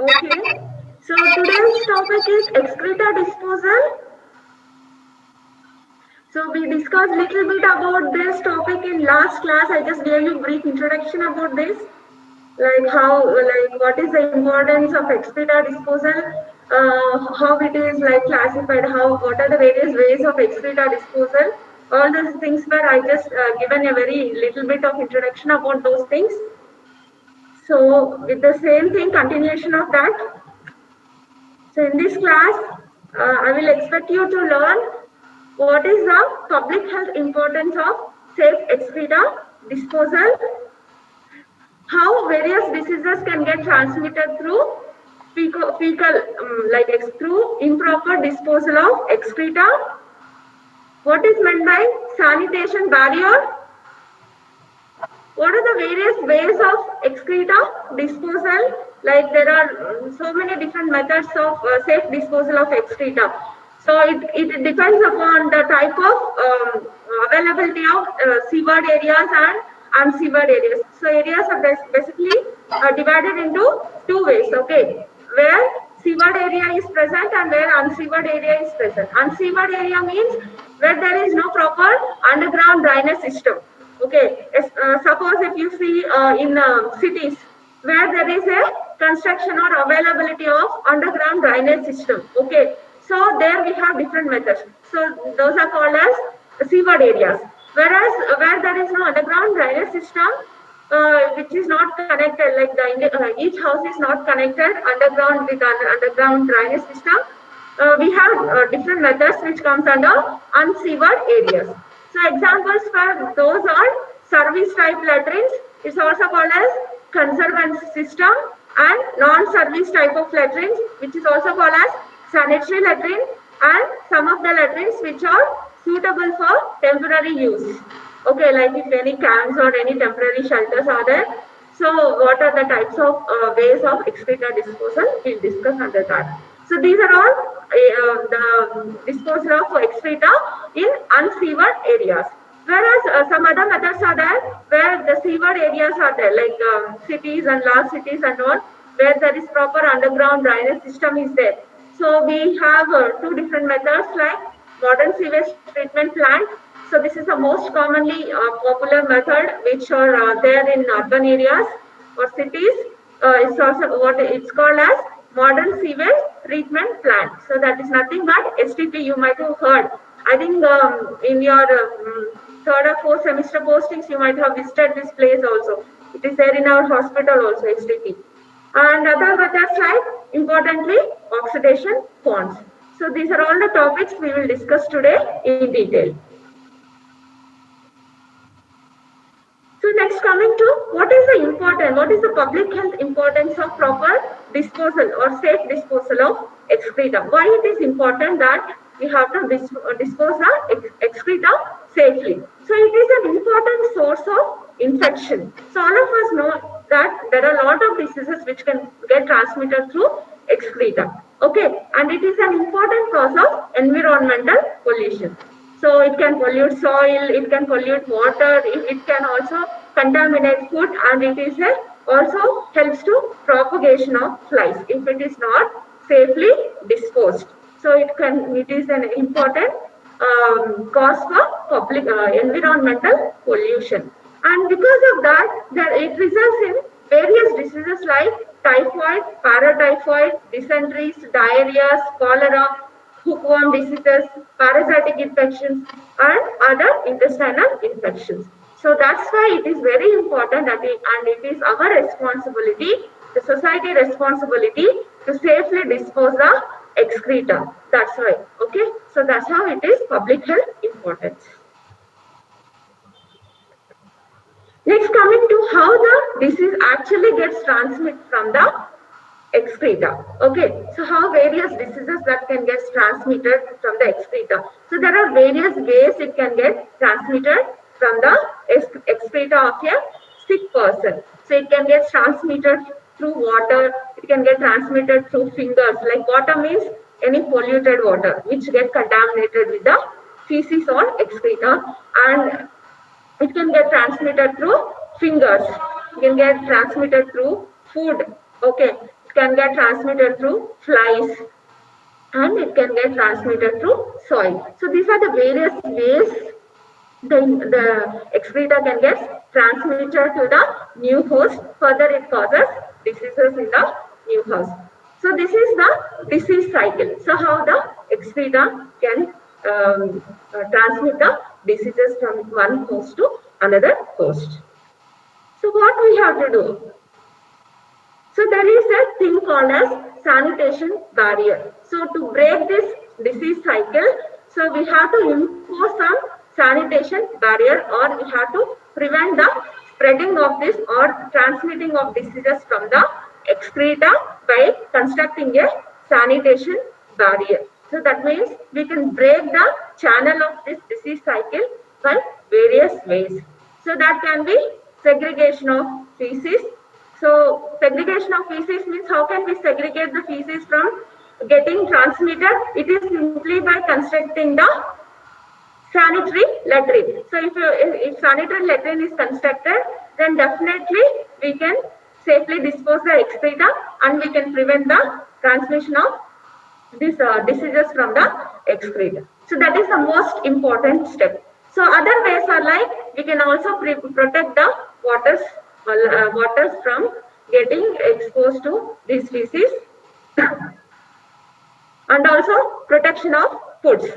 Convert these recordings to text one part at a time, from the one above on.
Okay. So today's topic is excreta disposal. So we discussed little bit about this topic in last class. I just gave you brief introduction about this, like what is the importance of excreta disposal, how it is like classified, what are the various ways of excreta disposal. All those things were I just given a very little bit of introduction about those things. So with the same thing, continuation of that. So in this class, I will expect you to learn what is the public health importance of safe excreta disposal, how various diseases can get transmitted through fecal, through improper disposal of excreta, what is meant by sanitation barrier, what are the various ways of excreta disposal? Like there are so many different methods of safe disposal of excreta. So it depends upon the type of availability of seaward areas and unseaward areas. So areas are basically divided into two ways, okay? Where seaward area is present and where unseaward area is present. Unseaward area means where there is no proper underground drainage system. Okay, suppose if you see in cities where there is a construction or availability of underground drainage system. Okay, so there we have different methods. So those are called as seaward areas. Whereas where there is no underground drainage system, which is not connected, like each house is not connected underground with an underground drainage system. We have different methods which comes under unseaward areas. So examples for those are service type latrines. It's also called as conservance system, and non-service type of latrines, which is also called as sanitary latrine, and some of the latrines which are suitable for temporary use. Okay, like if any camps or any temporary shelters are there. So what are the types of ways of excreta disposal? We'll discuss under that. So these are all the disposal of excreta in unseaward areas. Whereas some other methods are there where the seaward areas are there, like cities and large cities and all, where there is proper underground drainage system is there. So we have two different methods like modern sewage treatment plant. So this is the most commonly popular method which are there in urban areas or cities. It's also what it's called as modern sewage treatment plant. So that is nothing but STP. You might have heard. I think in your third or fourth semester postings, you might have visited this place also. It is there in our hospital also, STP. And other methods like, importantly, oxidation ponds. So these are all the topics we will discuss today in detail. So next, coming to what is the public health importance of proper disposal or safe disposal of excreta? Why it is important that we have to dispose of excreta safely? So it is an important source of infection. So all of us know that there are a lot of diseases which can get transmitted through excreta. Okay, and it is an important cause of environmental pollution. So it can pollute soil, it can pollute water, it can also contaminate food, and it is also helps to propagation of flies if it is not safely disposed. So it is an important cause for public environmental pollution, and because of that, it results in various diseases like typhoid, paratyphoid, dysenteries, diarrhea, cholera, hookworm diseases, parasitic infections, and other intestinal infections. So that's why it is very important and it is our responsibility, the society responsibility, to safely dispose the excreta. That's why. Okay. So that's how it is public health importance. Next, coming to how the disease actually gets transmitted from the excreta. Okay, so how various diseases that can get transmitted from the excreta. So there are various ways it can get transmitted from the excreta of a sick person. So it can get transmitted through water, it can get transmitted through fingers. Like water means any polluted water which get contaminated with the feces or excreta, and it can get transmitted through fingers. It can get transmitted through food. Okay. can get transmitted through flies, and it can get transmitted through soil. So these are the various ways the excreta can get transmitted to the new host. Further, it causes diseases in the new host. So this is the disease cycle. So how the excreta can transmit the diseases from one host to another host. So what we have to do? So there is a thing called as sanitation barrier. So to break this disease cycle, so we have to impose some sanitation barrier, or we have to prevent the spreading of this or transmitting of diseases from the excreta by constructing a sanitation barrier. So that means we can break the channel of this disease cycle by various ways. So that can be segregation of feces. So segregation of feces means how can we segregate the feces from getting transmitted? It is simply by constructing the sanitary latrine. So if sanitary latrine is constructed, then definitely we can safely dispose the excreta and we can prevent the transmission of these diseases from the excreta. So that is the most important step. So other ways are like we can also protect the waters from getting exposed to these feces and also protection of foods.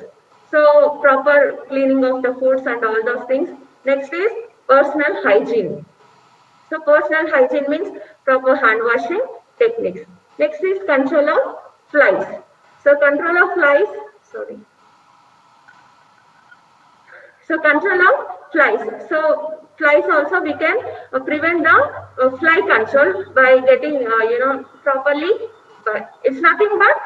So proper cleaning of the foods and all those things. Next is personal hygiene. So personal hygiene means proper hand washing techniques. Next is control of flies. So control of flies, sorry. So control of flies. So flies also we can prevent the fly control by getting properly. But it's nothing but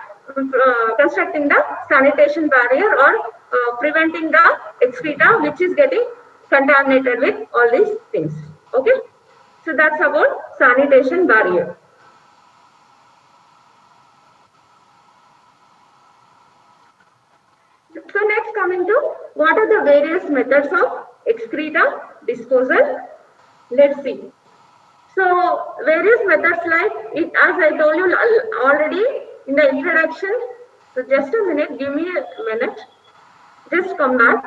constructing the sanitation barrier or preventing the excreta which is getting contaminated with all these things. Okay. So that's about sanitation barrier. So next coming to what are the various methods of excreta disposal. Let's see. So various methods like it, as I told you already in the introduction. So just a minute, give me a minute. Just come back.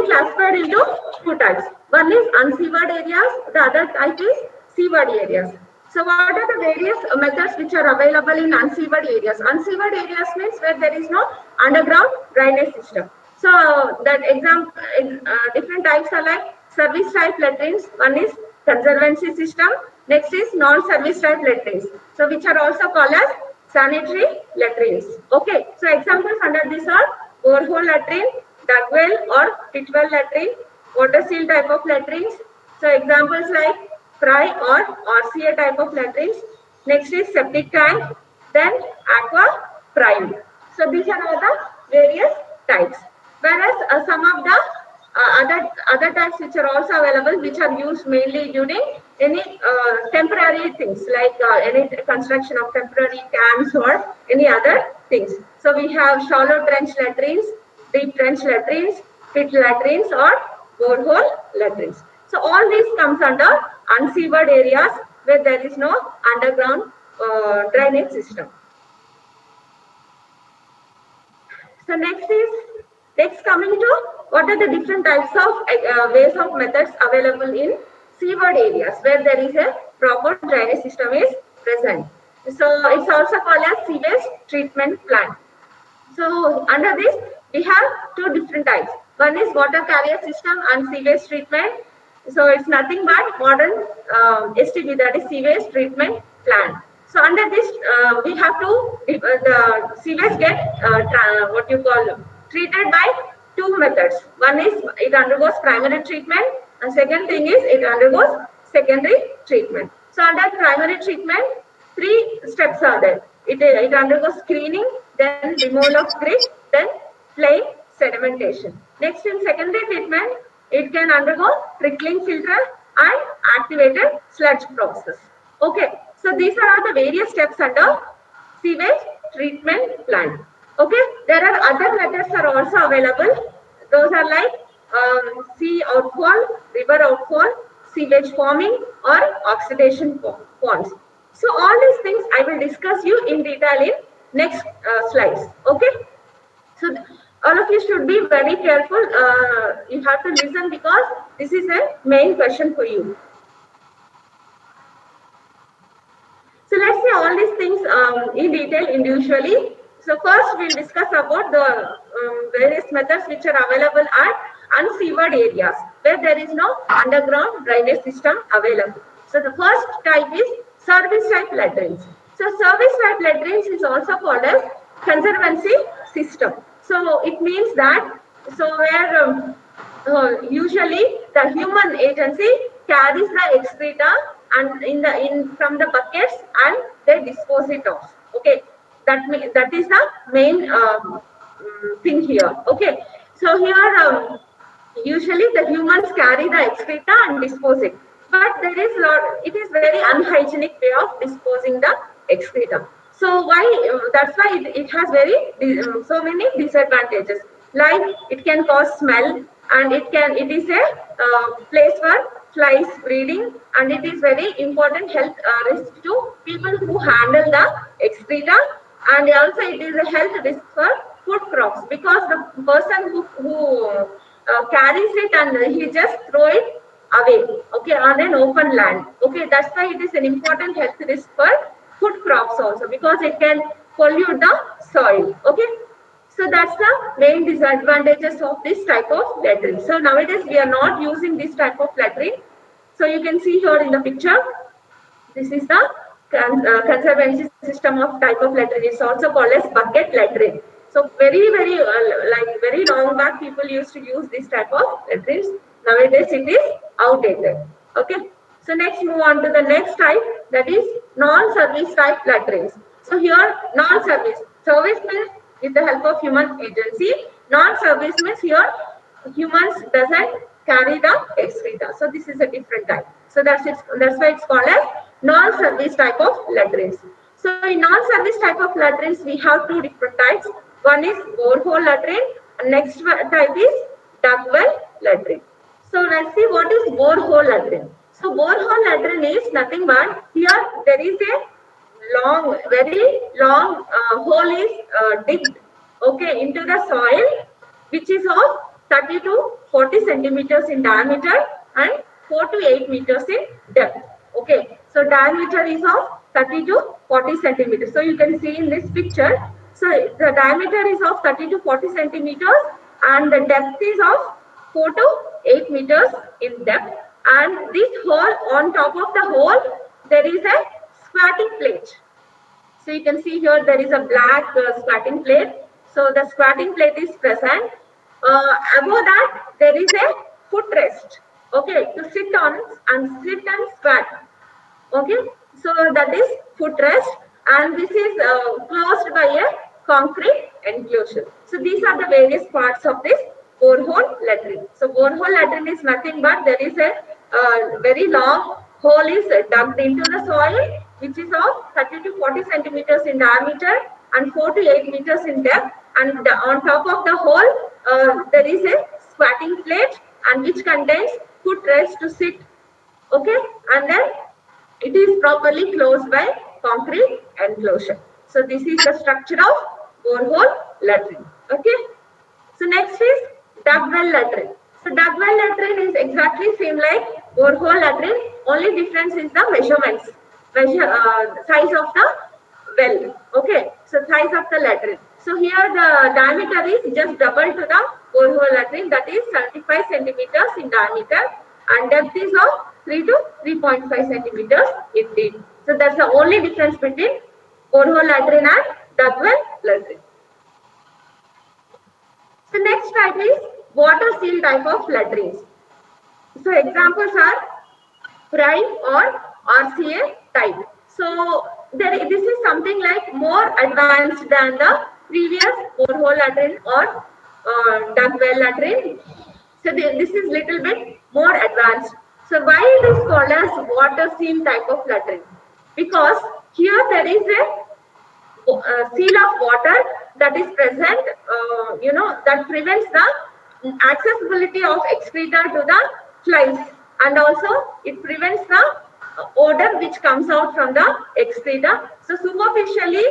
Classified into two types. One is unsewered areas, the other type is sewered areas. So what are the various methods which are available in unsewered areas? Unsewered areas means where there is no underground drainage system. So that different types are like service type latrines. One is conservancy system. Next is non-service type latrines. So which are also called as sanitary latrines. Okay. So examples under this are borehole latrine, duct well or pit well latrine, water seal type of latrines. So examples like PRAI or RCA type of latrines. Next is septic tank, then aqua prime. So these are all the various types. Whereas some of the other types which are also available, which are used mainly during any temporary things like any construction of temporary camps or any other things. So we have shallow trench latrines, deep trench latrines, pit latrines or borehole latrines. So all these comes under unsewered areas where there is no underground drainage system. So next coming to what are the different types of ways of methods available in seaward areas where there is a proper drainage system is present. So it's also called as sewage treatment plant. So under this we have two different types. One is water carrier system and sewage treatment. So it's nothing but modern STP, that is sewage treatment plant. So under this we have to the sewage get what you call treated by two methods. One is it undergoes primary treatment and second thing is it undergoes secondary treatment. So under primary treatment, three steps are there. It undergoes screening, then removal of grit, then flying sedimentation. Next in secondary treatment, it can undergo trickling filter and activated sludge process. Okay, so these are all the various steps under sewage treatment plant. Okay, there are other methods are also available. Those are like sea outfall, river outfall, sewage forming, or oxidation ponds. So all these things I will discuss you in detail in next slides. Okay. So all of you should be very careful. You have to listen because this is a main question for you. So let's see all these things in detail individually. So first we'll discuss about the various methods which are available at unsewered areas where there is no underground drainage system available. So the first type is service type latrines. So service type latrines is also called as conservancy system. So it means that where usually the human agency carries the excreta and in from the buckets and they dispose it off. Okay, that is the main thing here. Okay, so here usually the humans carry the excreta and dispose it, but there is it is very unhygienic way of disposing the excreta. So why that's why it has very so many disadvantages, like it can cause smell, and it is a place for flies breeding, and it is very important health risk to people who handle the excreta, and also it is a health risk for food crops because the person who carries it and he just throw it away, okay, on an open land. Okay, that's why it is an important health risk for food crops also because it can pollute the soil. Okay, so that's the main disadvantages of this type of latrine. So nowadays we are not using this type of latrine. So you can see here in the picture, this is the conservancy system of type of latrine. It's also called as bucket latrine. So very long back people used to use this type of latrines. Nowadays it is outdated. Okay. So next move on to the next type, that is non-service type latrines. So here non-service. Service means with the help of human agency. Non-service means here humans doesn't carry the excreta. So this is a different type. So that's it. That's why it's called as non-service type of latrines. So in non-service type of latrines, we have two different types. One is borehole latrine, and next type is duct well latrine. So let's see what is borehole latrine. So borehole latrine is nothing but here there is a very long hole is digged, okay, into the soil, which is of 30 to 40 centimeters in diameter and 4 to 8 meters in depth. Okay, so diameter is of 30 to 40 centimeters. So you can see in this picture, so the diameter is of 30 to 40 centimeters and the depth is of 4 to 8 meters in depth, and this hole, on top of the hole there is a squatting plate. So you can see here there is a black squatting plate. So the squatting plate is present. Above that there is a footrest, okay, to sit on and squat. Okay, so that is footrest, and this is closed by a concrete enclosure. So these are the various parts of this borehole latrine. So borehole latrine is nothing but there is a very long hole is dug into the soil, which is of 30 to 40 centimeters in diameter and 4 to 8 meters in depth, and on top of the hole there is a squatting plate and which contains footrest to sit. Okay, and then it is properly closed by concrete enclosure. So this is the structure of borehole latrine. Okay. So next is duct well latrine. So duct well latrine is exactly same like borehole latrine. Only difference is the measurements, size of the well. Okay. So size of the latrine. So here the diameter is just double to the borehole latrine, that is 75 centimeters in diameter, and depth is of 3 to 3.5 centimeters in deep. So that's the only difference between borehole latrine and duct well latrine. So next type is water seal type of latrines. So examples are PRAI or RCA type. So this is something like more advanced than the previous borehole latrine or duct well latrine. So this is little bit more advanced. So why it is called as water seal type of latrine? Because here there is a seal of water that is present, that prevents the accessibility of excreta to the flies, and also it prevents the odor which comes out from the excreta. So superficially,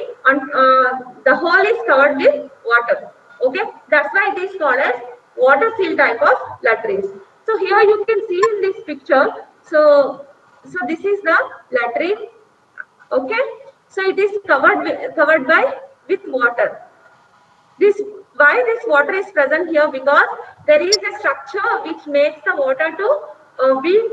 the hole is covered with water. Okay, that's why it is called as water seal type of latrines. So here you can see in this picture. So this is the latrine. Okay, so it is covered by with water. This why this water is present here, because there is a structure which makes the water to be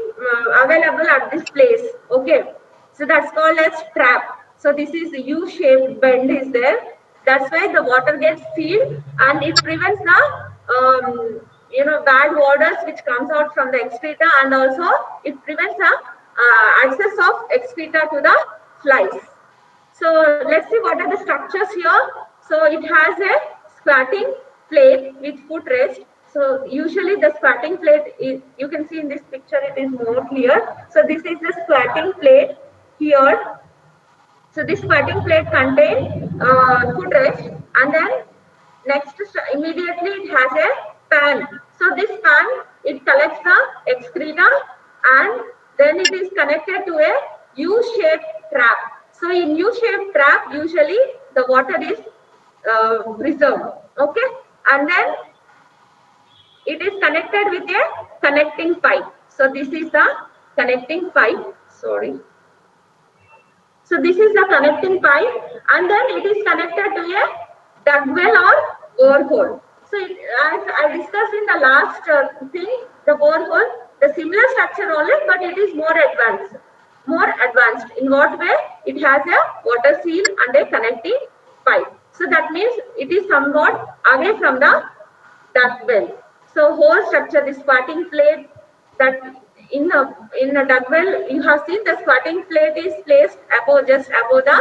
available at this place. Okay, so that's called as trap. So this is the U-shaped bend is there. That's why the water gets sealed, and it prevents the bad odors which comes out from the excreta, and also it prevents the access of excreta to the flies. So let's see what are the structures here. So it has a squatting plate with footrest. So usually the squatting plate is, you can see in this picture, it is more clear. So this is the squatting plate here. So this squatting plate contains footrest, and then next immediately it has a pan. So this pan, it collects the excreta, and then it is connected to a U-shaped trap. So in U-shaped trap, usually the water is preserved. Okay, and then it is connected with a connecting pipe. So this is the connecting pipe. Sorry. So this is the connecting pipe, and then it is connected to a duct well or borehole. So as I discussed in the last thing, the borehole, the similar structure only, but it is more advanced. More advanced. In what way? It has a water seal and a connecting pipe. So that means it is somewhat away from the duct well. So whole structure, the squatting plate, that in a duct well, you have seen the squatting plate is placed above, just above the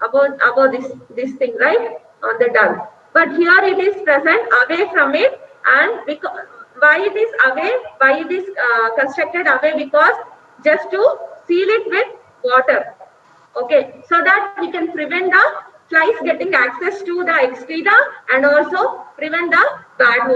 above this thing, right, on the duct. But here it is present away from it, and because why it is away, why it is constructed away, because just to seal it with water. Okay, so that we can prevent the flies getting access to the excreta, and also prevent the bad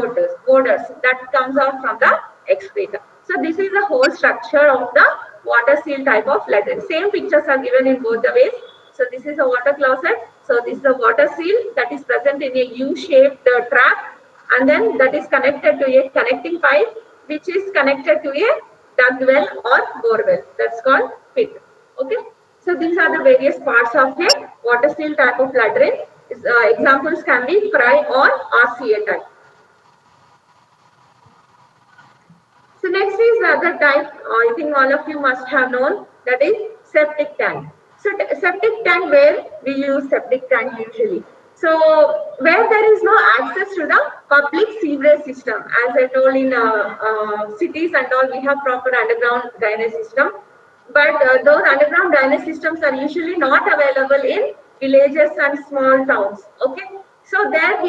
odors that comes out from the excreta. So this is the whole structure of the water seal type of latrine. Same pictures are given in both the ways. So this is a water closet. So this is a water seal that is present in a U-shaped trap, and then that is connected to a connecting pipe, which is connected to a duct well or bore well. That's called pit. Okay. So these are the various parts of a water seal type of latrine. Examples can be PRAI or RCA type. So next is the other type, I think all of you must have known, that is septic tank. So septic tank, where we use septic tank usually. So where there is no access to the public sewerage system, as I told, in cities and all, we have proper underground drainage system. But those underground drainage systems are usually not available in villages and small towns. Okay, so there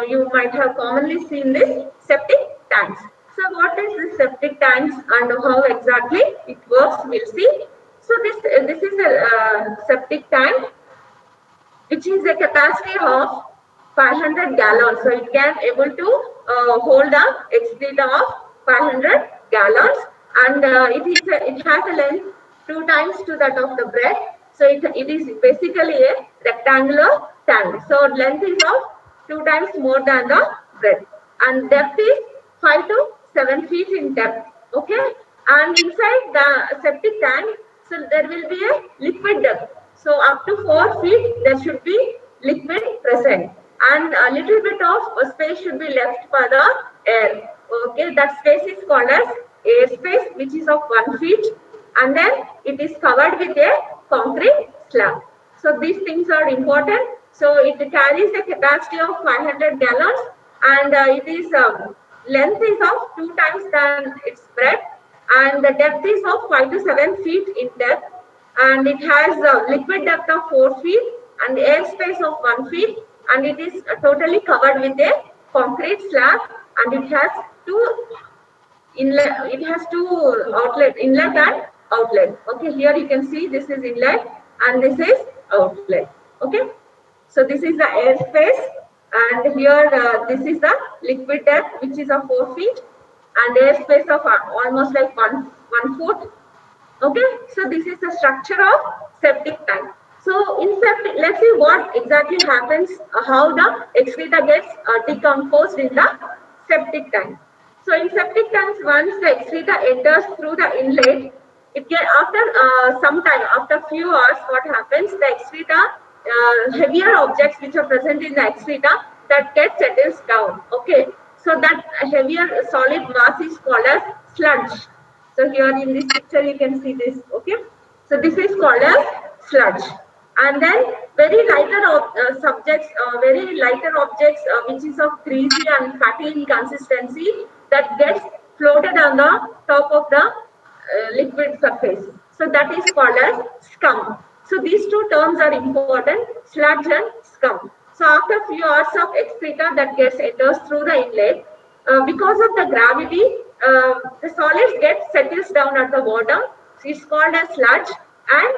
you might have commonly seen this septic tanks. So what is this septic tanks and how exactly it works? We'll see. So this is a septic tank, which is a capacity of 500 gallons. So it can able to hold the excreta of 500 gallons, and it has a length 2 times to that of the breadth. So it is basically a rectangular tank. So length is of 2 times more than the breadth, and depth is 5 to 7 feet in depth. Okay, and inside the septic tank, so there will be a liquid depth. So up to 4 feet there should be liquid present, and a little bit of space should be left for the air. Okay, that space is called as air space, which is of 1 feet, and then it is covered with a concrete slab. So these things are important. So it carries a capacity of 500 gallons, and it is length is of 2 times than its breadth, and the depth is of 5 to 7 feet in depth, and it has a liquid depth of 4 feet and air space of 1 feet, and it is totally covered with a concrete slab, and it has two inlet. It has two outlet, inlet and outlet. Okay, here you can see this is inlet and this is outlet. Okay, So this is the air space, and here this is the liquid depth, which is of 4 feet, and air space of almost like 1 foot. Okay, so this is the structure of septic tank. So in septic, let's see what exactly happens, how the excreta gets decomposed in the septic tank. So in septic tanks, once the excreta enters through the inlet, it get after some time, after few hours, what happens? The excreta, heavier objects which are present in the excreta, that get settles down. Okay, so that heavier solid mass is called as sludge. So here in this picture you can see this. Okay, so this is called as sludge. And then very lighter objects which is of greasy and fatty in consistency, that gets floated on the top of the liquid surface. So that is called as scum. So these two terms are important, sludge and scum. So after a few hours of excreta that enters through the inlet, because of the gravity, the solids settles down at the bottom. So it's called as sludge, and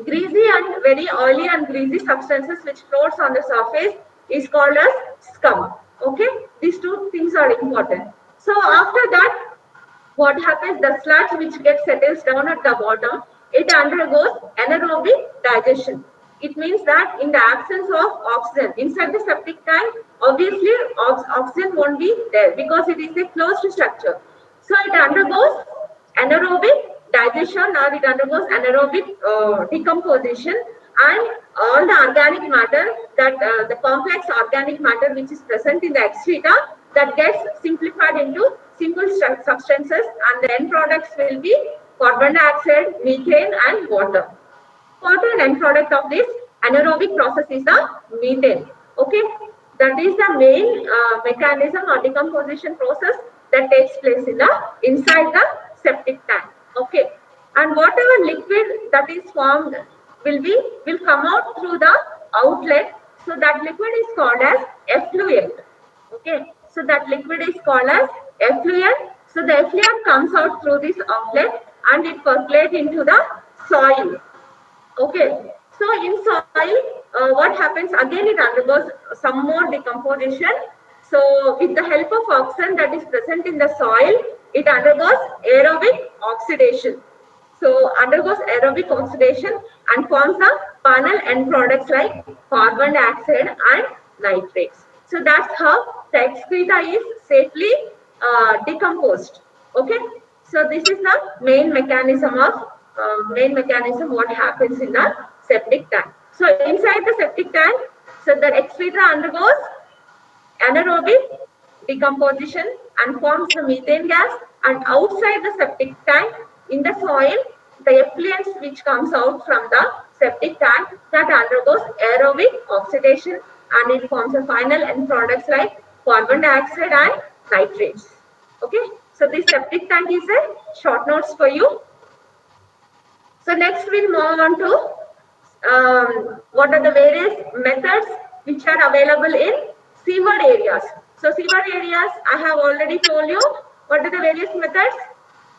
greasy and very oily and greasy substances which floats on the surface is called as scum. Okay, these two things are important. So after that, what happens? The sludge which settles down at the bottom, it undergoes anaerobic digestion. It means that in the absence of oxygen inside the septic tank, obviously oxygen won't be there because it is a closed structure. So it undergoes anaerobic digestion, or it undergoes anaerobic decomposition, and all the organic matter, that the complex organic matter which is present in the excreta, that gets simplified into simple substances, and the end products will be carbon dioxide, methane and water. Water and end product of this anaerobic process is the methane. Okay, that is the main mechanism or decomposition process that takes place in the inside the septic tank. Okay, and whatever liquid that is formed will come out through the outlet. So that liquid is called as effluent. Okay, so that liquid is called as effluent. So the effluent comes out through this outlet and it percolates into the soil. Okay, so in soil, what happens? Again, it undergoes some more decomposition. So with the help of oxygen that is present in the soil, it undergoes aerobic oxidation. So undergoes aerobic oxidation and forms the final end products like carbon dioxide and nitrates. So that's how the excreta is safely decomposed. Okay, so this is the main mechanism what happens in the septic tank. So inside the septic tank, so the excreta undergoes anaerobic decomposition and forms the methane gas, and outside the septic tank in the soil, the effluents which comes out from the septic tank, that undergoes aerobic oxidation and it forms the final end products like carbon dioxide and nitrates. Okay, so this septic tank is a short notes for you. So next we'll move on to what are the various methods which are available in seaward areas. So seaward areas, I have already told you what are the various methods.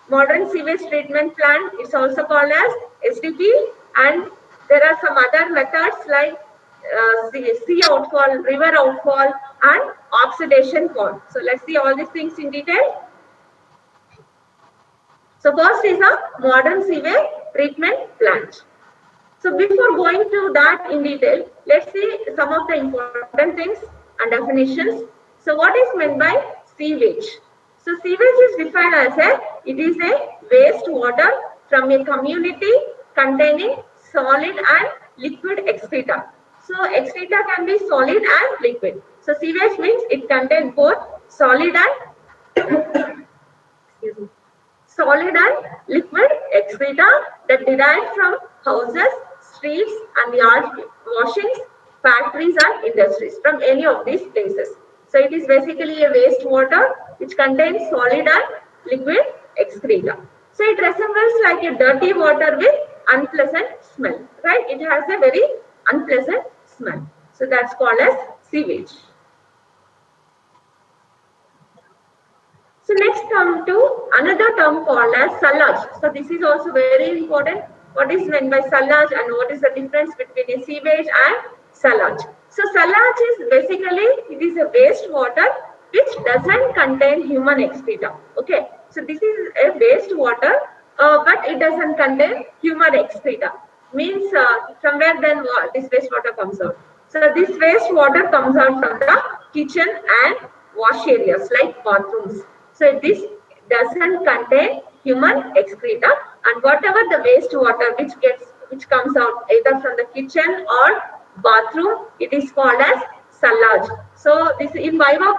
Modern sewage treatment plant, it's also called as SDP, and there are some other methods like sea outfall, river outfall and oxidation pond. So let's see all these things in detail. So first is a modern sewage treatment plant. So before going to that in detail, let's see some of the important things and definitions. So what is meant by sewage? So sewage is defined as it is a waste water from a community containing solid and liquid excreta. So excreta can be solid and liquid. So sewage means it contains both solid and solid and liquid excreta that derive from houses, streets and yard washings, factories and industries, from any of these places. So it is basically a waste water which contains solid and liquid excreta. So it resembles like a dirty water with unpleasant smell, right? It has a very unpleasant smell. So that's called as sewage. So next come to another term called as sludge. So this is also very important. What is meant by sludge and what is the difference between a sewage and sludge. So sludge is basically, it is a waste water which doesn't contain human excreta. Okay, so this is a waste water, but it doesn't contain human excreta. Means from where then this waste water comes out. So this waste water comes out from the kitchen and wash areas like bathrooms. So this doesn't contain human excreta, and whatever the waste water which comes out either from the kitchen or bathroom, it is called as sludge. So this in Viva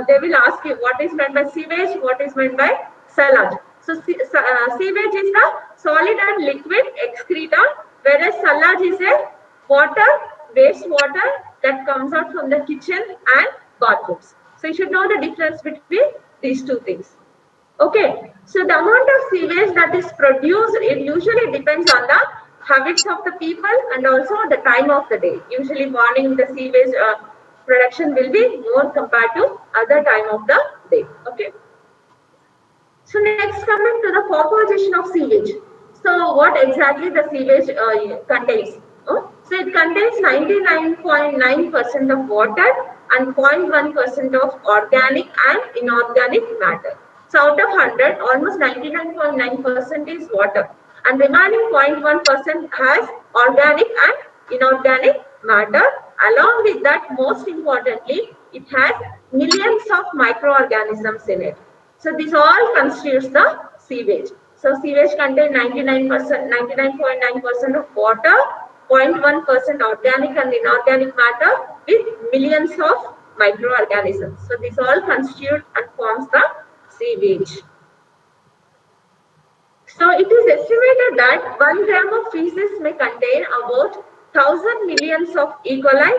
they will ask you what is meant by sewage, what is meant by sludge. So sewage is the solid and liquid excreta, whereas sludge is a water, waste water that comes out from the kitchen and bathrooms. So you should know the difference between these two things. Okay, so the amount of sewage that is produced, it usually depends on the habits of the people and also the time of the day. Usually morning the sewage production will be more compared to other time of the day. Okay. So next coming to the composition of sewage. So what exactly the sewage contains? So it contains 99.9% of water and 0.1% of organic and inorganic matter. So out of 100, almost 99.9% is water, and remaining 0.1% has organic and inorganic matter. Along with that, most importantly, it has millions of microorganisms in it. So this all constitutes the sewage. So sewage contains 99%, 99.9% of water, 0.1% organic and inorganic matter with millions of microorganisms. So this all constitute and forms the sewage. So it is estimated that 1 gram of feces may contain about 1000 millions of E. coli,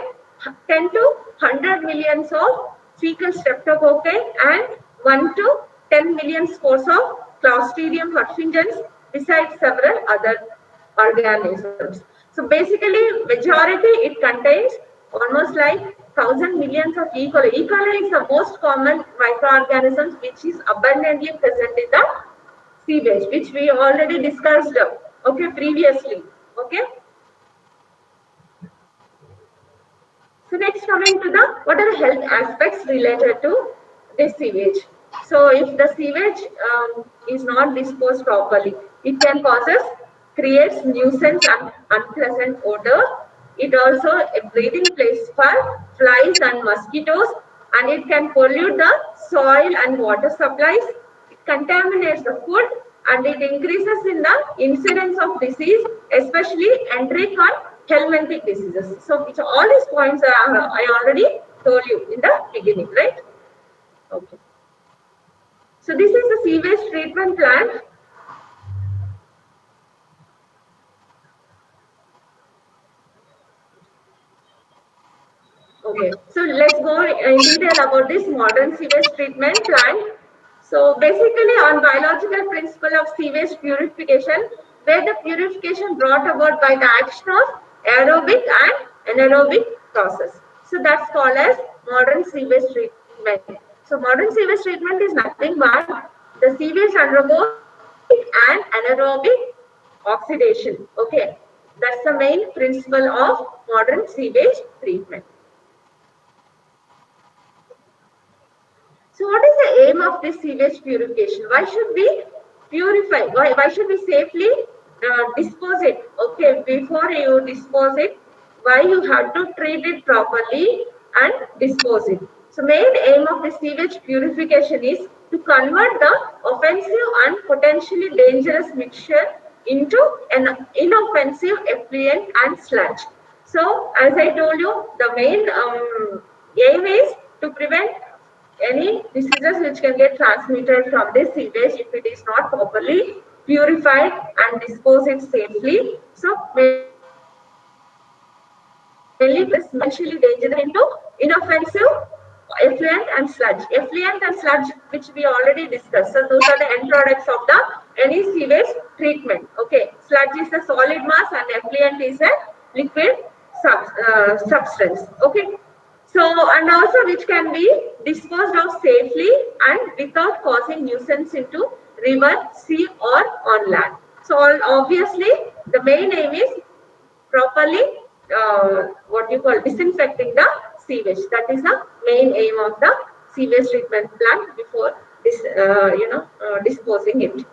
10 to 100 millions of fecal streptococci, and 1 to 10 million spores of Clostridium perfringens, besides several other organisms. So basically, majority it contains almost like 1000 millions of E. coli. E. coli is the most common microorganisms which is abundantly present in the sewage, which we already discussed previously. Okay. So next coming to the what are the health aspects related to this sewage. So if the sewage is not disposed properly, it can creates nuisance and unpleasant odor. It also a breeding place for flies and mosquitoes, and it can pollute the soil and water supplies. It contaminates the food, and it increases in the incidence of disease, especially enteric and helminthic diseases. So which all these points I already told you in the beginning, right? Okay. So this is the sewage treatment plant. Okay, so let's go in detail about this modern sewage treatment plant. So basically on biological principle of sewage purification, where the purification brought about by the action of aerobic and anaerobic process. So that's called as modern sewage treatment. So modern sewage treatment is nothing but the sewage undergoes and anaerobic oxidation. Okay, that's the main principle of modern sewage treatment. So what is the aim of this sewage purification? Why should we purify? Why should we safely dispose it? Okay, before you dispose it, why you have to treat it properly and dispose it. So main aim of the sewage purification is to convert the offensive and potentially dangerous mixture into an inoffensive effluent and sludge. So as I told you, the main aim is to prevent any diseases which can get transmitted from this sewage if it is not properly purified and disposed it safely. So mainly potentially dangerous into inoffensive effluent and sludge. Effluent and sludge, which we already discussed. So those are the end products of the any sewage treatment. Okay, sludge is a solid mass and effluent is a liquid substance. Okay. So, and also which can be disposed of safely and without causing nuisance into river, sea or on land. So, obviously the main aim is properly what you call disinfecting the sewage. That is the main aim of the sewage treatment plant before this, disposing it.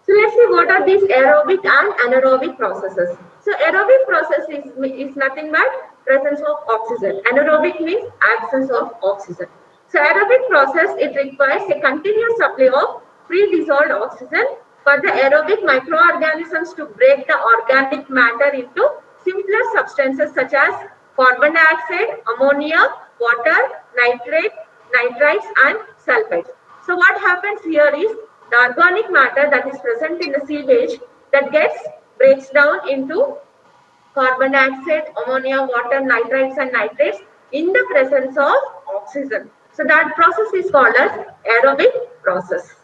So let's see what are these aerobic and anaerobic processes. So aerobic process is nothing but presence of oxygen. Anaerobic means absence of oxygen. So aerobic process, it requires a continuous supply of free dissolved oxygen for the aerobic microorganisms to break the organic matter into simpler substances such as carbon dioxide, ammonia, water, nitrate, nitrites and sulfides. So what happens here is the organic matter that is present in the sewage that breaks down into carbon dioxide, ammonia, water, nitrites and nitrates in the presence of oxygen. So that process is called as aerobic process.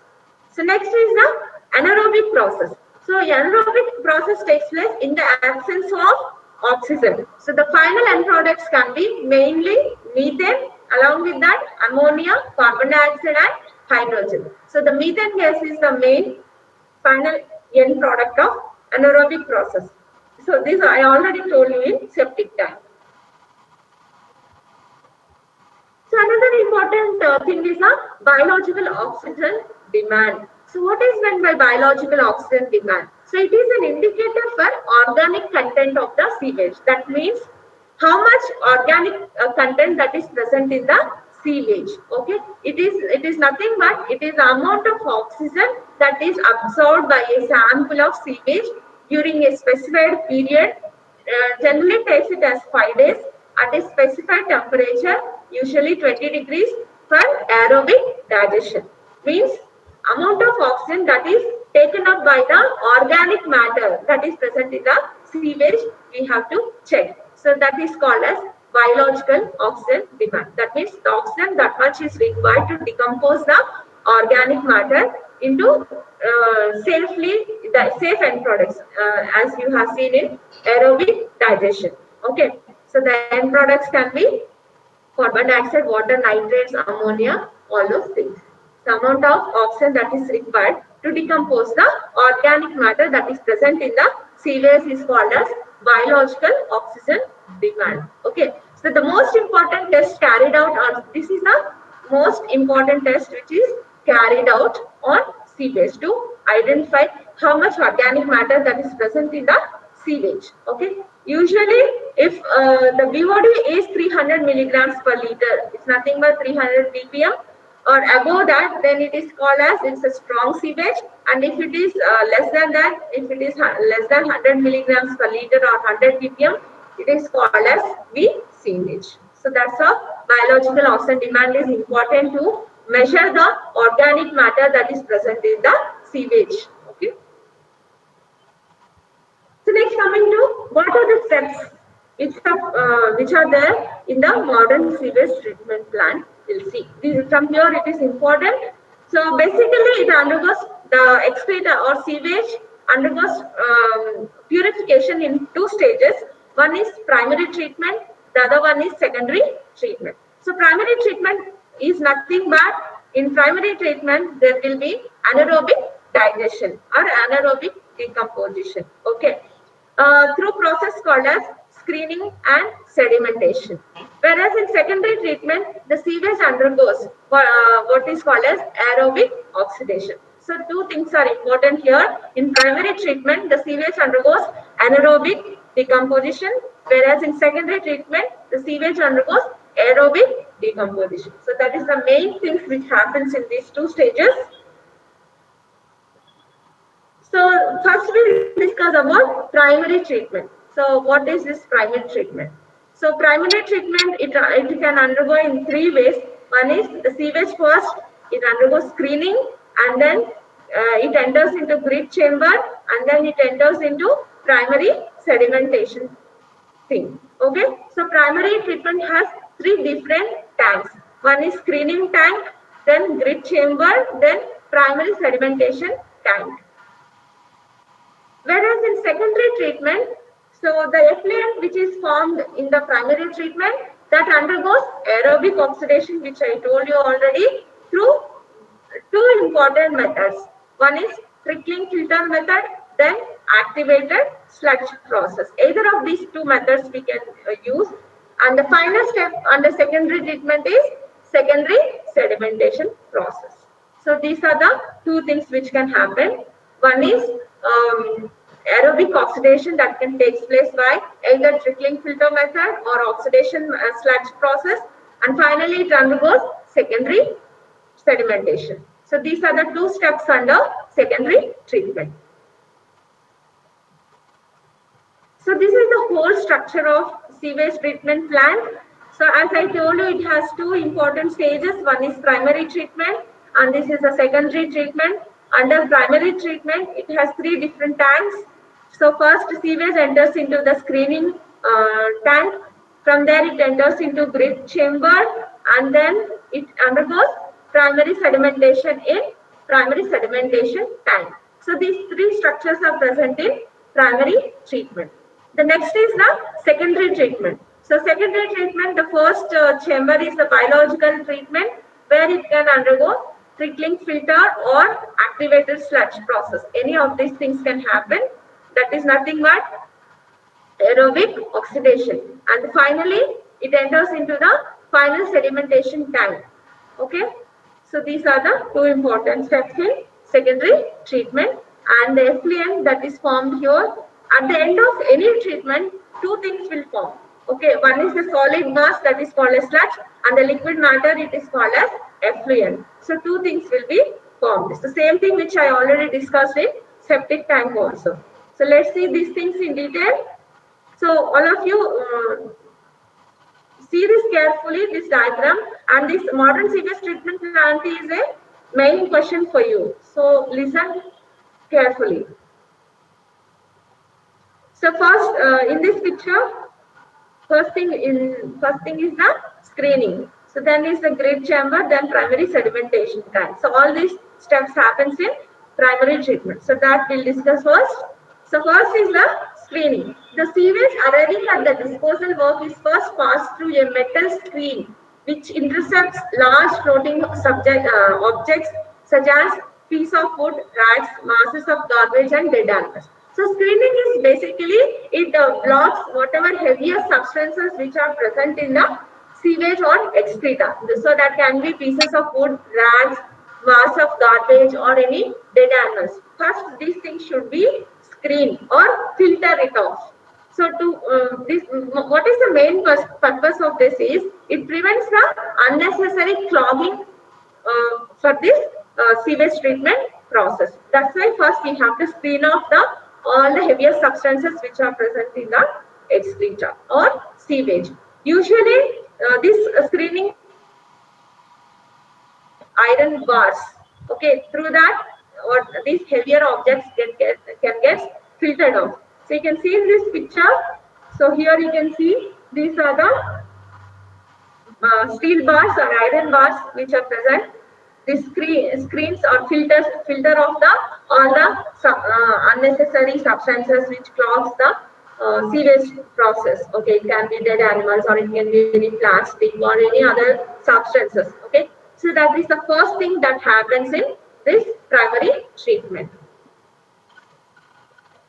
So next is the anaerobic process. So anaerobic process takes place in the absence of oxygen. So the final end products can be mainly methane, along with that ammonia, carbon dioxide and hydrogen. So the methane gas is the main final end product of anaerobic process. So this I already told you in septic tank. So another important thing is a biological oxygen demand. So what is meant by biological oxygen demand? So it is an indicator for organic content of the sewage. That means how much organic content that is present in the sewage. Okay, it is nothing but it is the amount of oxygen that is absorbed by a sample of sewage during a specified period. Generally takes it as 5 days at a specified temperature, usually 20 degrees, for aerobic digestion. Means amount of oxygen that is taken up by the organic matter that is present in the sewage, we have to check. So that is called as biological oxygen demand. That means the oxygen that much is required to decompose the organic matter into safely the safe end products, as you have seen in aerobic digestion. Okay, so the end products can be carbon dioxide, water, nitrates, ammonia, all those things. The amount of oxygen that is required to decompose the organic matter that is present in the sewage is called as biological oxygen demand. Okay, so the most important test carried out on this is the most important test which is carried out on sewage to identify how much organic matter that is present in the sewage. Okay, usually if the BOD is 300 milligrams per liter, it's nothing but 300 ppm or above that, then it is called as it's a strong sewage. And if it is less than that, if it is less than 100 milligrams per liter or 100 ppm, it is called as weak sewage. So that's how biological oxygen demand is important to measure the organic matter that is present in the sewage. Okay. So next, coming to what are the steps which are there in the modern sewage treatment plant. We'll see. From here it is important. So basically it undergoes the excreta or sewage undergoes purification in 2 stages. One is primary treatment, the other one is secondary treatment. So primary treatment is nothing but in primary treatment there will be anaerobic digestion or anaerobic decomposition. Okay. Through process called as screening and sedimentation. Whereas in secondary treatment, the sewage undergoes what is called as aerobic oxidation. So 2 things are important here. In primary treatment, the sewage undergoes anaerobic decomposition, whereas in secondary treatment, the sewage undergoes aerobic decomposition. So that is the main things which happens in these 2 stages. So first we will discuss about primary treatment. So what is this primary treatment? So primary treatment, it can undergo in 3 ways. One is the sewage first, it undergoes screening and then it enters into grit chamber and then it enters into primary sedimentation thing. Okay, so primary treatment has 3 different tanks. One is screening tank, then grit chamber, then primary sedimentation tank. Whereas in secondary treatment, so the effluent which is formed in the primary treatment that undergoes aerobic oxidation, which I told you already, through 2 important methods. One is trickling filter method, then activated sludge process. Either of these two methods we can use. And the final step under secondary treatment is secondary sedimentation process. So these are the two things which can happen. One is aerobic oxidation that can take place by either trickling filter method or oxidation sludge process, and finally it undergoes secondary sedimentation. So these are the two steps under secondary treatment. So this is the whole structure of sewage treatment plant. So as I told you, it has two important stages. One is primary treatment and this is a secondary treatment. Under primary treatment, it has three different tanks. So first sewage enters into the screening tank. From there it enters into grid chamber and then it undergoes primary sedimentation in primary sedimentation tank. So these three structures are present in primary treatment. The next is the secondary treatment. So secondary treatment, the first chamber is the biological treatment where it can undergo trickling filter or activated sludge process. Any of these things can happen. That is nothing but aerobic oxidation. And finally, it enters into the final sedimentation tank. Okay. So these are the two important steps in secondary treatment, and the effluent that is formed here. At the end of any treatment, two things will form. Okay, one is the solid mass that is called as sludge, and the liquid matter it is called as effluent. So two things will be formed. It's the same thing which I already discussed in septic tank also. So let's see these things in detail. So all of you see this carefully, this diagram, and this modern sewage treatment plant is a main question for you. So listen carefully. So first, in this picture, first thing is the screening. So then is the grid chamber, then primary sedimentation tank. So all these steps happens in primary treatment. So that we'll discuss first. So first is the screening. The sewage arriving at the disposal work is first passed through a metal screen which intercepts large floating objects such as piece of wood, rags, masses of garbage and dead animals. So screening is basically, it blocks whatever heavier substances which are present in the sewage or excreta. So that can be pieces of wood, rags, mass of garbage or any dead animals. First, these things should be screened or filter it off. So what is the main purpose of this is, it prevents the unnecessary clogging for this sewage treatment process. That's why first we have to screen off all the heavier substances which are present in the excreta or sewage. Usually this screening iron bars, okay, through that or these heavier objects can get filtered off. So you can see in this picture, so here you can see these are the steel bars or iron bars which are present. These screens or filter off all the unnecessary substances which clogs the sewage process. Okay, it can be dead animals or it can be any plastic or any other substances. Okay, so that is the first thing that happens in this primary treatment.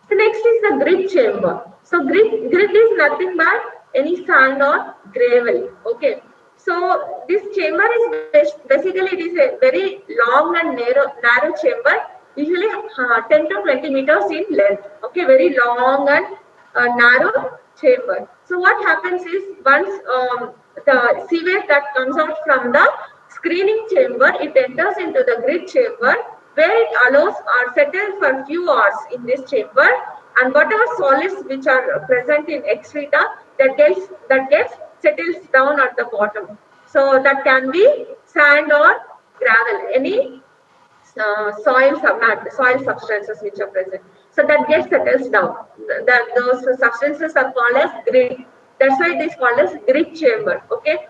The next is the grid chamber. So grid is nothing but any sand or gravel. Okay. So this chamber is basically, it is a very long and narrow chamber, usually 10 to 20 meters in length. Okay, very long and narrow chamber. So what happens is, once the sewage that comes out from the screening chamber, it enters into the grid chamber, where it allows or settles for few hours in this chamber, and whatever solids which are present in excreta that gets settles down at the bottom. So that can be sand or gravel, any soil substances which are present. So that gets settles down. Those substances are called as grid. That's why it is called as grid chamber. Okay.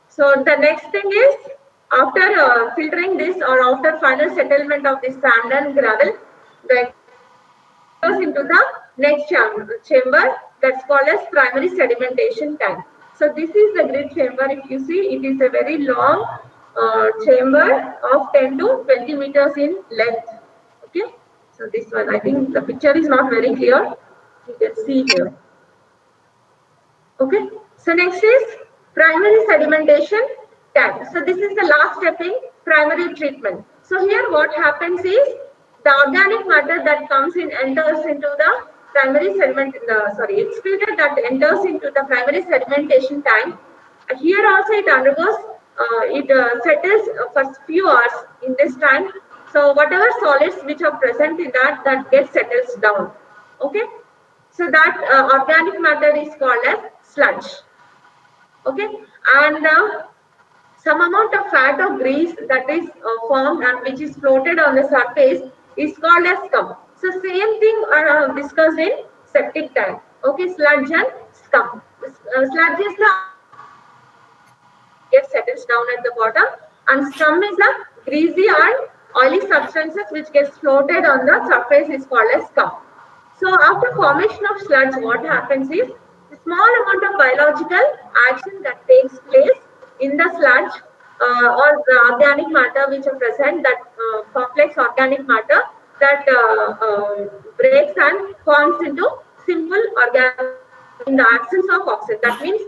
So the next thing is, after filtering this or after final settlement of this sand and gravel, the goes into the next chamber that's called as primary sedimentation tank. So this is the grid chamber. If you see, it is a very long chamber of 10 to 20 meters in length. Okay. So this one, I think the picture is not very clear. You can see here. Okay. So next is primary sedimentation tank. So this is the last step in primary treatment. So here what happens is the organic matter that comes in enters into the primary sediment, excreta that enters into the primary sedimentation tank. Here also it undergoes, it settles for few hours in this tank. So whatever solids which are present in that gets settles down. Okay. So that organic matter is called as sludge. Okay, and some amount of fat or grease that is formed and which is floated on the surface is called as scum. So same thing discussed in septic tank. Okay, sludge and scum. Sludge is the gets settles down at the bottom, and scum is the greasy and oily substances which gets floated on the surface is called as scum. So after formation of sludge, what happens is a small amount of biological action that takes place in the sludge or the organic matter which are present, that complex organic matter that breaks and forms into simple organic in the absence of oxygen. That means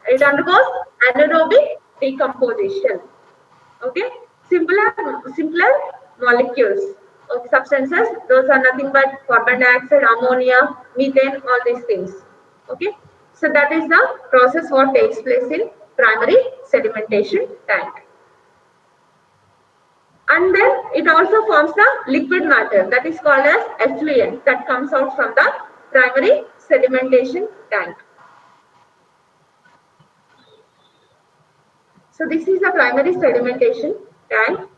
it undergoes anaerobic decomposition. Okay, simpler molecules of substances. Those are nothing but carbon dioxide, ammonia, methane, all these things. Okay, so that is the process what takes place in primary sedimentation tank. And then it also forms the liquid matter that is called as effluent that comes out from the primary sedimentation tank. So this is the primary sedimentation tank.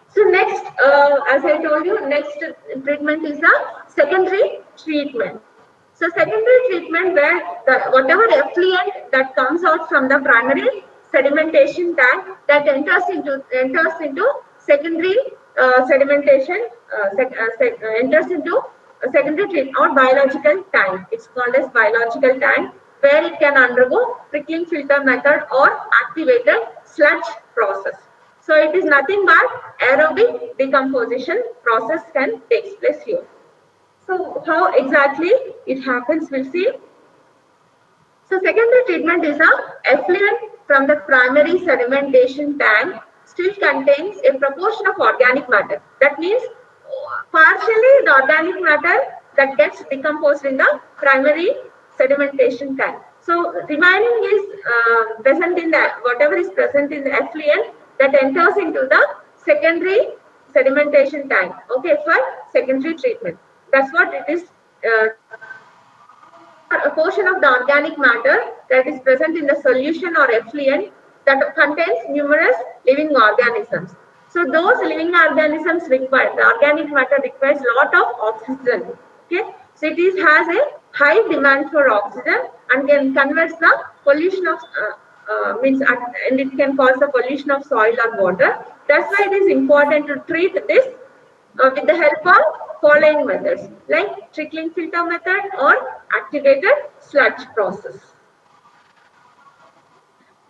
So next, as I told you, next treatment is the secondary treatment. So secondary treatment where whatever effluent that comes out from the primary sedimentation tank that enters into secondary sedimentation, enters into a secondary treatment or biological tank. It's called as biological tank, where it can undergo prickling filter method or activated sludge process. So it is nothing but aerobic decomposition process can take place here. So how exactly it happens, we'll see. So secondary treatment is a effluent from the primary sedimentation tank still contains a proportion of organic matter. That means partially the organic matter that gets decomposed in the primary sedimentation tank. So remaining is present in the whatever is present in the effluent that enters into the secondary sedimentation tank. Okay, for secondary treatment. That's what it is. A portion of the organic matter that is present in the solution or effluent that contains numerous living organisms. So those living organisms require, the organic matter requires a lot of oxygen. Okay, so it has a high demand for oxygen and can convert the pollution of and it can cause the pollution of soil or water. That's why it is important to treat this with the help of following methods like trickling filter method or activated sludge process.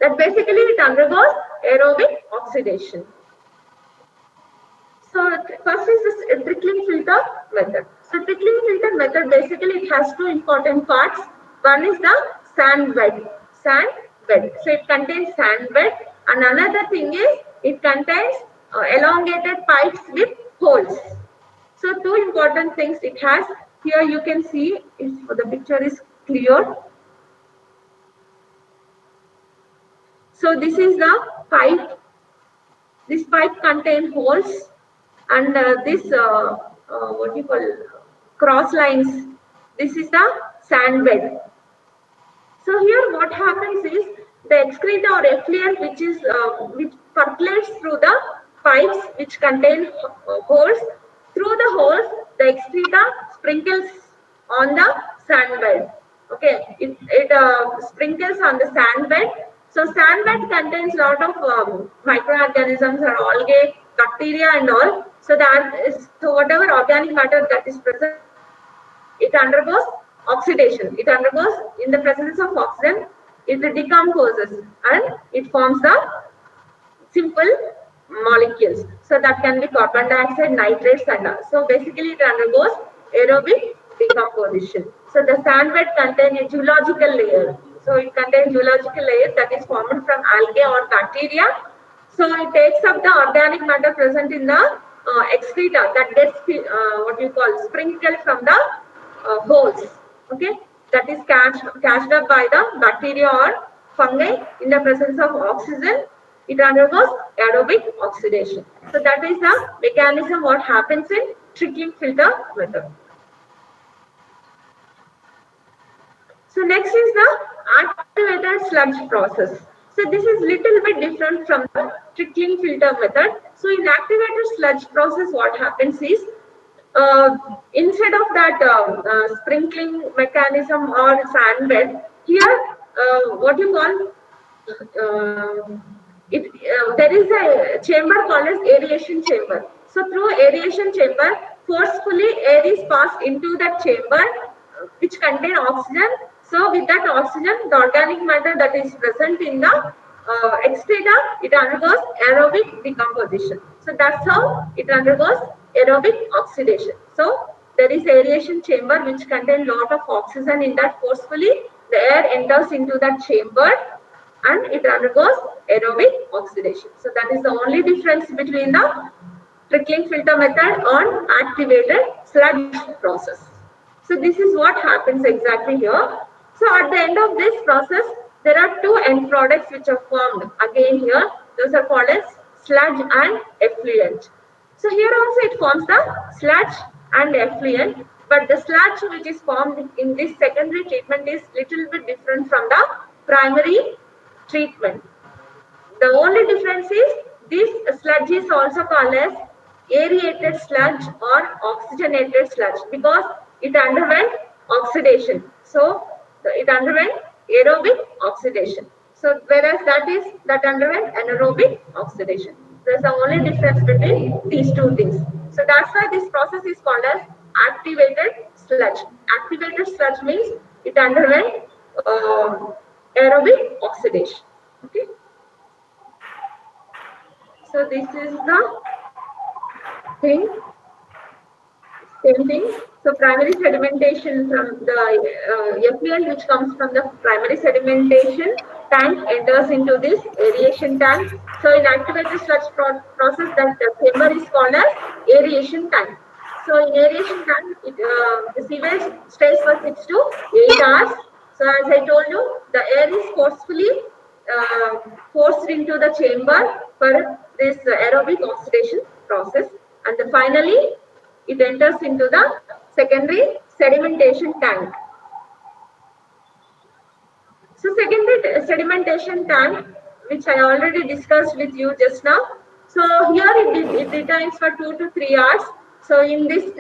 That basically it undergoes aerobic oxidation. So first is this trickling filter method. So trickling filter method basically it has two important parts. One is the sand bed. So it contains sand bed, and another thing is it contains elongated pipes with holes. So two important things it has. Here you can see if the picture is clear. So this is the pipe. This pipe contains holes, and this what you call cross lines. This is the sand bed. So here what happens is the excreta or effluent which percolates through the pipes which contain holes. Through the holes, the excreta sprinkles on the sand bed. Okay, it sprinkles on the sand bed. So sand bed contains a lot of microorganisms or algae, bacteria and all. So whatever organic matter that is present, it undergoes oxidation. It undergoes in the presence of oxygen, it decomposes and it forms the simple molecules. So that can be carbon dioxide, nitrates, and so basically it undergoes aerobic decomposition. So the sand bed contains a geological layer. So it contains geological layer that is formed from algae or bacteria. So it takes up the organic matter present in the excreta that gets what you call sprinkled from the holes. Okay, that is catched up by the bacteria or fungi in the presence of oxygen. It undergoes aerobic oxidation. So that is the mechanism what happens in trickling filter method. So next is the activated sludge process. So this is little bit different from the trickling filter method. So in activated sludge process, what happens is instead of that sprinkling mechanism or sand bed, here what you call there is a chamber called as aeration chamber. So through aeration chamber, forcefully air is passed into that chamber which contain oxygen. So with that oxygen, the organic matter that is present in the excreta, it undergoes aerobic decomposition. So that's how it undergoes aerobic oxidation. So there is aeration chamber which contain lot of oxygen in that. Forcefully the air enters into that chamber and it undergoes aerobic oxidation. So that is the only difference between the trickling filter method and activated sludge process. So this is what happens exactly here. So at the end of this process, there are two end products which are formed. Again here, those are called as sludge and effluent. So here also it forms the sludge and effluent, but the sludge which is formed in this secondary treatment is little bit different from the primary treatment. The only difference is this sludge is also called as aerated sludge or oxygenated sludge because it underwent oxidation. So it underwent aerobic oxidation. So whereas that underwent anaerobic oxidation. There's the only difference between these two things. So that's why this process is called as activated sludge. Activated sludge means it underwent aerobic oxidation. Okay. So this is the thing, same thing. So primary sedimentation from the effluent which comes from the primary sedimentation tank enters into this aeration tank. So in activated sludge process, that the chamber is called as aeration tank. So in aeration tank, the sewage stays for 6 to 8 hours. So as I told you, the air is forcefully forced into the chamber for this aerobic oxidation process, and finally it enters into the secondary sedimentation tank. So secondary sedimentation tank, which I already discussed with you just now. So here it retains for 2 to 3 hours. So in this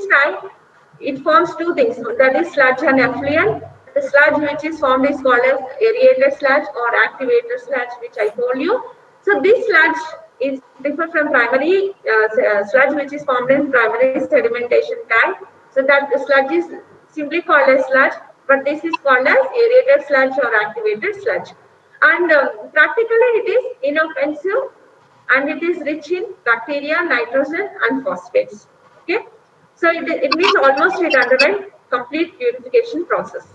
tank, it forms two things. That is sludge and effluent. The sludge which is formed is called as aerated sludge or activated sludge, which I told you. So this sludge is different from primary sludge, which is formed in primary sedimentation tank. So that the sludge is simply called as sludge, but this is called as aerated sludge or activated sludge. And practically it is inoffensive and it is rich in bacteria, nitrogen and phosphates. Okay, so it means almost it underwent complete purification process.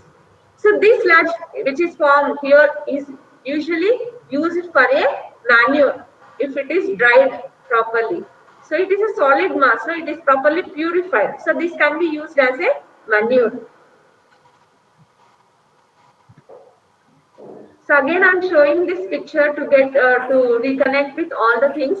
So this sludge which is formed here is usually used for a manure if it is dried properly. So it is a solid mass, so it is properly purified. So this can be used as a manure. So again, I'm showing this picture to get to reconnect with all the things.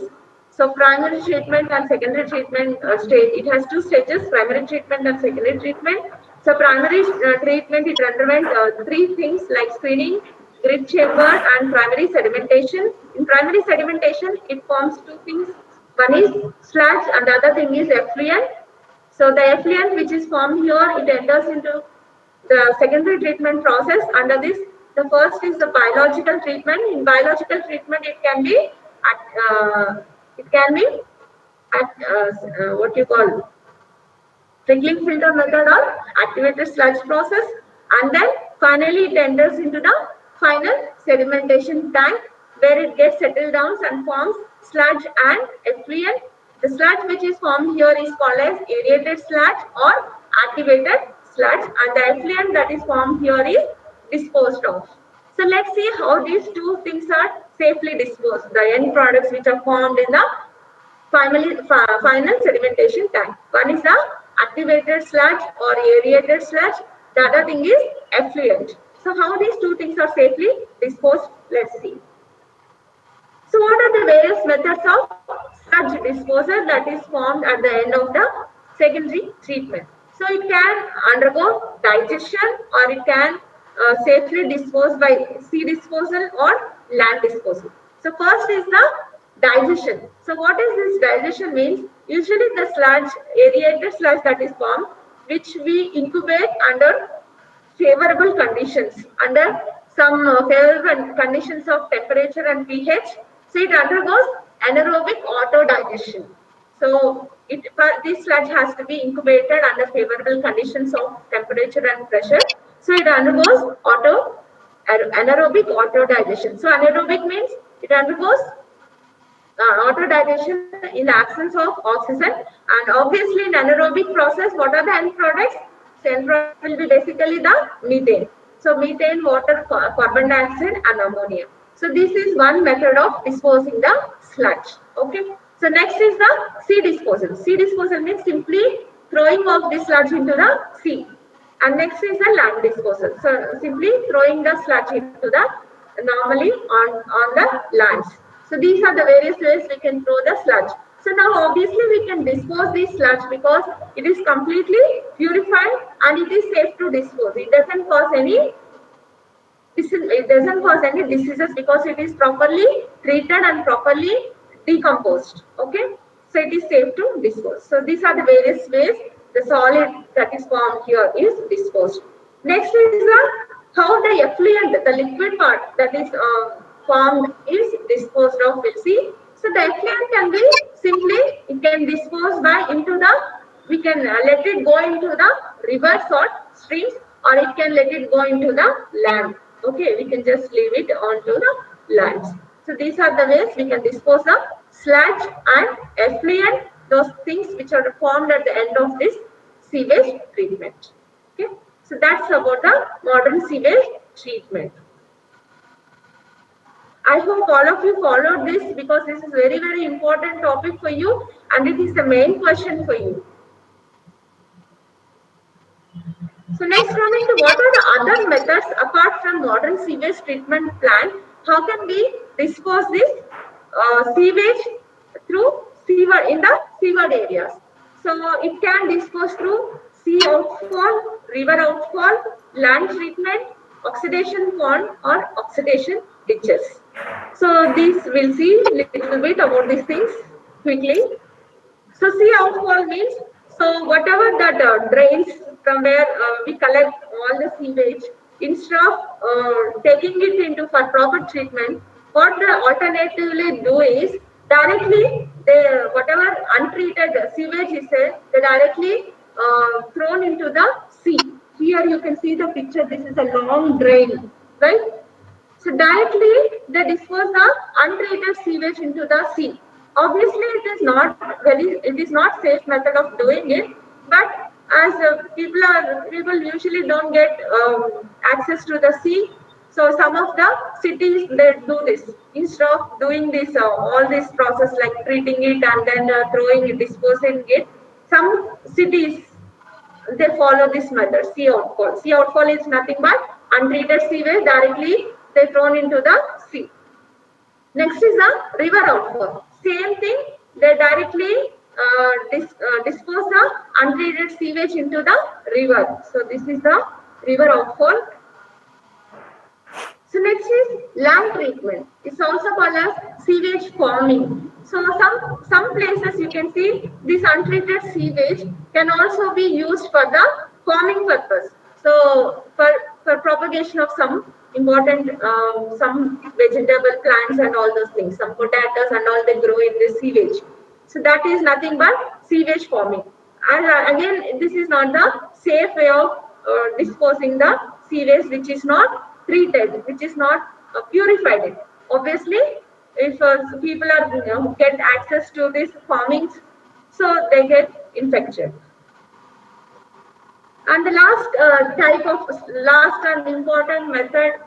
So primary treatment and secondary treatment stage. It has two stages: primary treatment and secondary treatment. So primary treatment, it underwent three things like screening, grit chamber, and primary sedimentation. In primary sedimentation, it forms two things. One is sludge, and the other thing is effluent. So the effluent which is formed here, it enters into the secondary treatment process. Under this, the first is the biological treatment. In biological treatment, it can be what you call trickling filter method or activated sludge process, and then finally it enters into the final sedimentation tank where it gets settled down and forms sludge and effluent. The sludge which is formed here is called as aerated sludge or activated sludge, and the effluent that is formed here is disposed of. So let's see how these two things are safely disposed. The end products which are formed in the final sedimentation tank. One is the activated sludge or aerated sludge. The other thing is effluent. So how these two things are safely disposed? Let's see. So what are the various methods of sludge disposal that is formed at the end of the secondary treatment? So it can undergo digestion, or it can safely dispose by sea disposal or land disposal. So first is the digestion. So what is this digestion means? Usually the sludge, aerated sludge that is formed, which we incubate under favorable conditions, under some favorable conditions of temperature and pH. So it undergoes anaerobic autodigestion. So this sludge has to be incubated under favorable conditions of temperature and pressure. So it undergoes anaerobic autodigestion. So anaerobic means it undergoes autodigestion in the absence of oxygen, and obviously in anaerobic process, what are the end products? So end product will be basically the methane. So methane, water, carbon dioxide and ammonia. So this is one method of disposing the sludge. Okay. So next is the sea disposal. Sea disposal means simply throwing of the sludge into the sea. And next is the land disposal. So simply throwing the sludge into the normally on the lands. So these are the various ways we can throw the sludge. So now obviously we can dispose this sludge because it is completely purified and it is safe to dispose. It doesn't cause any diseases because it is properly treated and properly decomposed. Okay, so it is safe to dispose. So these are the various ways the solid that is formed here is disposed. Next is how the effluent, the liquid part that is formed is disposed of. We'll see. So the effluent can be simply, it can dispose by into the, we can let it go into the rivers or streams, or it can let it go into the land. Okay, we can just leave it onto the lands. So these are the ways we can dispose of sludge and effluent, those things which are formed at the end of this sewage treatment. Okay, so that's about the modern sewage treatment. I hope all of you followed this because this is very, very important topic for you and it is the main question for you. So next, coming to what are the other methods apart from modern sewage treatment plant? How can we dispose this sewage through sewer in the sewered areas? So it can dispose through sea outfall, river outfall, land treatment, oxidation pond or oxidation ditches. So this we'll see a little bit about these things quickly. So sea outfall means, so whatever that drains from where we collect all the sewage, instead of taking it into for proper treatment, what they alternatively do is directly they, whatever untreated sewage is there, they directly thrown into the sea. Here you can see the picture. This is a long drain, right? So directly they dispose the untreated sewage into the sea. Obviously, it is not safe method of doing it, but as people usually don't get access to the sea, so some of the cities they do this instead of doing this all this process like treating it and then throwing it, disposing it. Some cities they follow this method, sea outfall. Sea outfall is nothing but untreated sewage directly they thrown into the sea. Next is the river outfall. Same thing, they directly dispose the untreated sewage into the river. So this is the river outfall. So next is land treatment. It's also called as sewage forming. So some places you can see this untreated sewage can also be used for the forming purpose. So for propagation of some important some vegetable plants and all those things, some potatoes and all they grow in the sewage. So that is nothing but sewage forming. And again, this is not the safe way of disposing the sewage which is not treated, which is not purified. obviously, if people are get access to these farmings, so they get infected. And the last and important method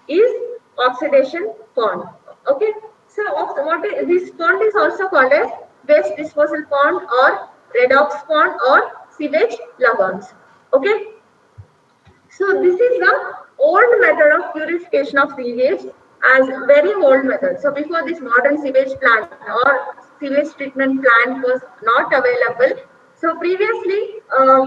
is oxidation pond. Okay, so this pond is also called as waste disposal pond or redox pond or sewage lagoons. Okay, so this is the old method of purification of sewage, as very old method. So before this modern sewage plant or sewage treatment plant was not available, so previously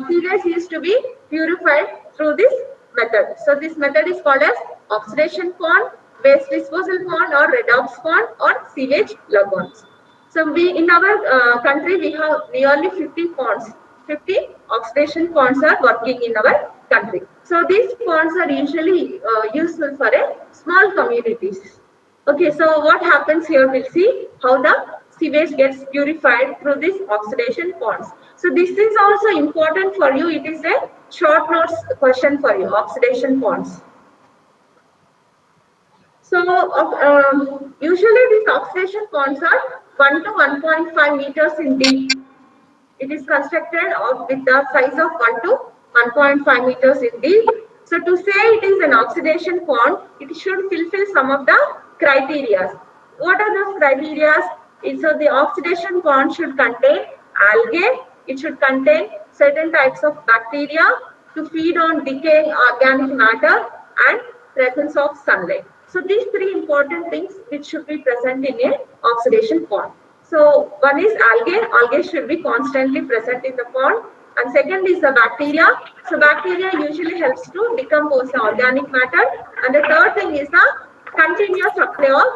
sewage used to be purified through this method. So this method is called as oxidation pond, waste disposal pond or redox pond or sewage lagoons. So we in our country we have nearly 50 ponds. 50 oxidation ponds are working in our country. So these ponds are usually useful for a small communities. Okay, so what happens here? We'll see how the sewage gets purified through these oxidation ponds. So this is also important for you. It is a short notes question for you. Oxidation ponds. So usually these oxidation ponds are 1 to 1.5 meters in deep. It is constructed with the size of 1 to 1.5 meters in deep. So to say it is an oxidation pond, it should fulfill some of the criteria. What are those criteria? So the oxidation pond should contain algae, it should contain certain types of bacteria to feed on decaying organic matter and presence of sunlight. So these three important things which should be present in a oxidation pond. So one is algae. Algae should be constantly present in the pond. And second is the bacteria. So bacteria usually helps to decompose the organic matter. And the third thing is the continuous supply of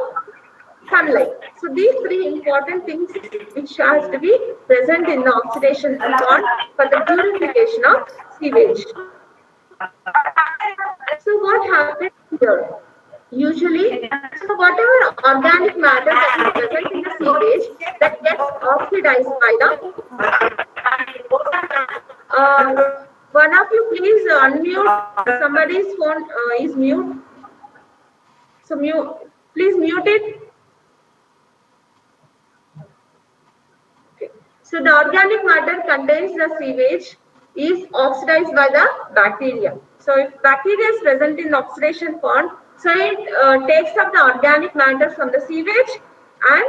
sunlight. So these three important things which has to be present in the oxidation pond for the purification of sewage. So what happens here? Usually, so whatever organic matter that is present in the sewage that gets oxidized by the one of you please unmute. Somebody's phone is mute. So please mute it. Okay. So the organic matter contains the sewage is oxidized by the bacteria. So if bacteria is present in the oxidation pond, so it takes up the organic matter from the sewage and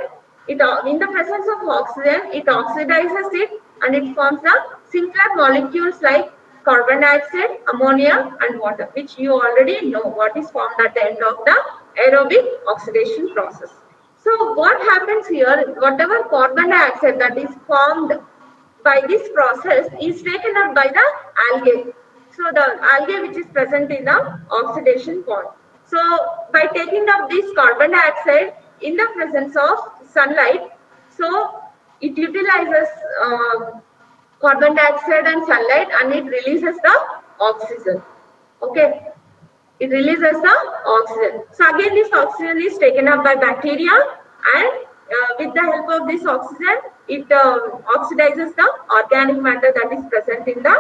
it in the presence of oxygen, it oxidizes it and it forms the simpler molecules like carbon dioxide, ammonia and water, which you already know what is formed at the end of the aerobic oxidation process. So what happens here, whatever carbon dioxide that is formed by this process is taken up by the algae. So the algae which is present in the oxidation pond. So by taking up this carbon dioxide in the presence of sunlight, so it utilizes carbon dioxide and sunlight and it releases the oxygen. Okay. It releases the oxygen. So again this oxygen is taken up by bacteria and with the help of this oxygen, it oxidizes the organic matter that is present in the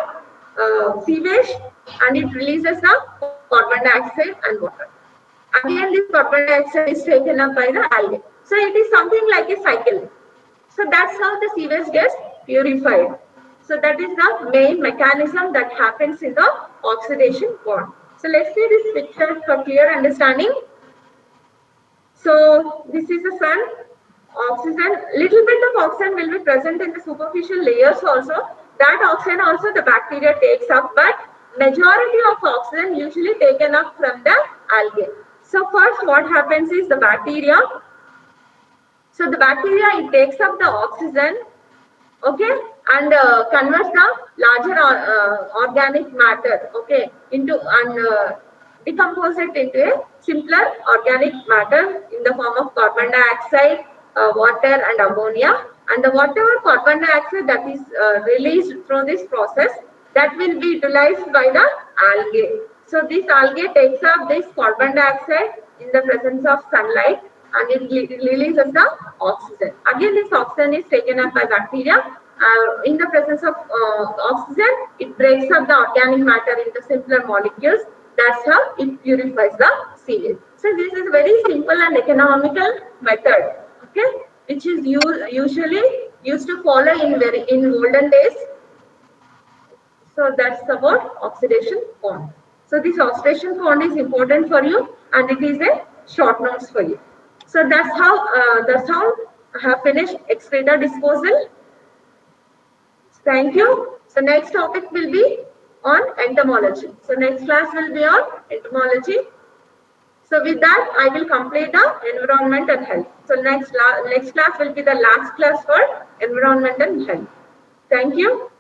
sewage and it releases the carbon dioxide and water. Again this carbon dioxide is taken up by the algae. So it is something like a cycle. So that's how the sewage gets purified. So that is the main mechanism that happens in the oxidation pond. So let's see this picture for clear understanding. So this is the sun, oxygen, little bit of oxygen will be present in the superficial layers also. That oxygen also the bacteria takes up, but majority of oxygen usually taken up from the algae. So first what happens is the bacteria. So the bacteria, it takes up the oxygen, okay, and converts the larger organic matter, okay, into and decompose it into a simpler organic matter in the form of carbon dioxide, water and ammonia, and the whatever carbon dioxide that is released through this process, that will be utilized by the algae. So this algae takes up this carbon dioxide in the presence of sunlight and it releases the oxygen. Again this oxygen is taken up by bacteria. In the presence of oxygen, it breaks up the organic matter into simpler molecules. That's how it purifies the sewage. So this is very simple and economical method, okay, which is usually used to follow in olden days. So that's about oxidation pond. So this oxidation pond is important for you, and it is a short notes for you. So that's how I have finished excreta disposal. Thank you. So next topic will be on entomology. So next class will be on entomology. So with that, I will complete the environment and health. So next class will be the last class for environment and health. Thank you.